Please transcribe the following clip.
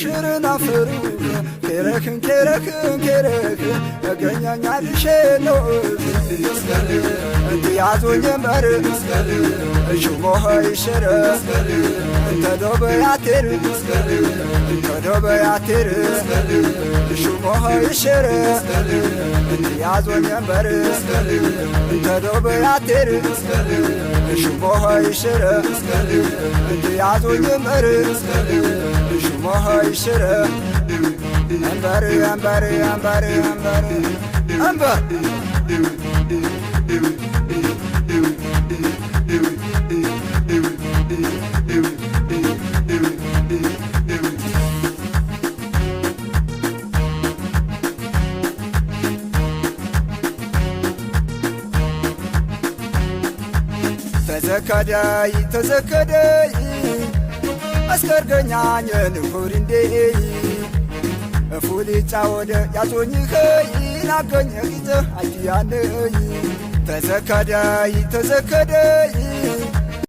ሽርን አፈሩ ኬረክን ኬረክን ኬረክን ነገኛኛ ልሼ ነው እንዲያዞኝ መር እሹሞኸ ይሽረ እንተዶበያቴር እንተዶበያቴር እሹሞኸ ይሽረ እንዲያዞኝ መር እንተዶበያቴር እሹሞኸ ይሽረ እንዲያዞኝ መር እሹሞኸ ይሽረ አንበር አንበር አንበር አንበር አንበር ተዘከደይ ተዘከደይ አስከርገኛኘን ሁሪንዴ እፉሊጫ ወደ ያዞኝኸይ ናገኘ ጊዜ አጅያነይ ተዘከደይ ተዘከደይ